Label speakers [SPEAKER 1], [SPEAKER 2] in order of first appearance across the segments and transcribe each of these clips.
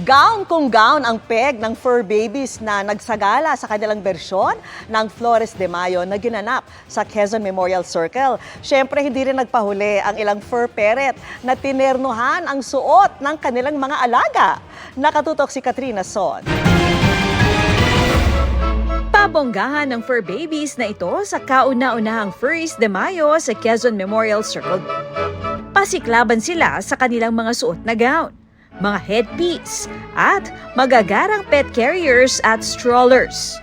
[SPEAKER 1] Gown kung gown ang peg ng fur babies na nagsagala sa kanilang bersyon ng Flores de Mayo na ginanap sa Quezon Memorial Circle. Siyempre, hindi rin nagpahuli ang ilang fur parent na tinernuhan ang suot ng kanilang mga alaga. Nakatutok si Katrina Son.
[SPEAKER 2] Pabonggahan ng fur babies na ito sa kauna-unahang Furries de Mayo sa Quezon Memorial Circle. Pasiklaban sila sa kanilang mga suot na gown, mga headpiece, at magagarang pet carriers at strollers.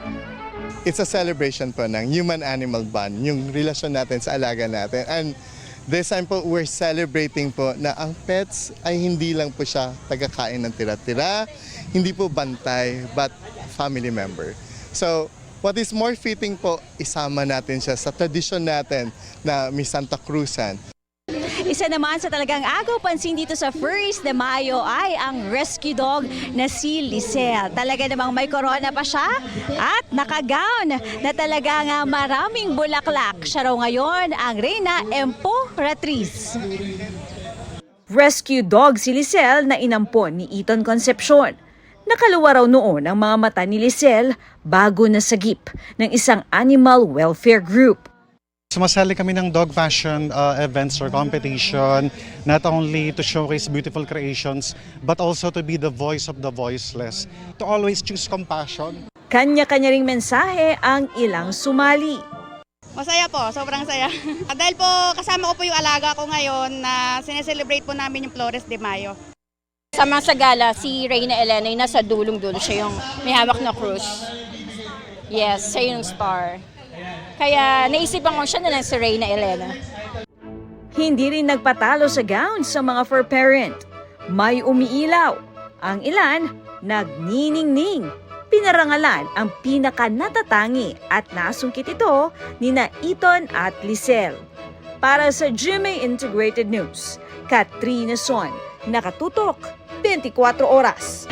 [SPEAKER 3] It's a celebration po ng human-animal bond, yung relasyon natin sa alaga natin. And this time po, we're celebrating po na ang pets ay hindi lang po siya tagakain ng tira-tira, hindi po bantay, but family member. So, what is more fitting po, isama natin siya sa tradisyon natin na Miss Santa Cruzan.
[SPEAKER 4] Isa naman sa talagang agaw pansin dito sa Furries de Mayo ay ang rescue dog na si Lisel. Talaga namang may corona pa siya at nakagown na talagang maraming bulaklak. Siya raw ngayon ang Reyna Emperatriz.
[SPEAKER 2] Rescue dog si Lisel na inampon ni Eton Concepcion. Nakaluwa raw noon ang mga mata ni Lisel bago nasagip ng isang animal welfare group.
[SPEAKER 5] Sumasali kami ng dog fashion events or competition, not only to showcase beautiful creations, but also to be the voice of the voiceless. To always choose compassion.
[SPEAKER 2] Kanya-kanya ring mensahe ang ilang sumali.
[SPEAKER 6] Masaya po, sobrang saya. Dahil po kasama ko po yung alaga ko ngayon na sineselebrate po namin yung Flores de Mayo.
[SPEAKER 7] Sama sa gala, si Reyna Elena yung nasa dulong-dulo, siya yung may hawak na cruise. Yes, siya yung star. Kaya naisipan ko siya na lang si Reyna Elena.
[SPEAKER 2] Hindi rin nagpatalo sa gown sa mga fur parent. May umiilaw. Ang ilan, nagniningning. Pinarangalan ang pinaka-natatangi at nasungkit ito ni na Eton at Lisel. Para sa GMA Integrated News, Katrina Son, nakatutok 24 oras.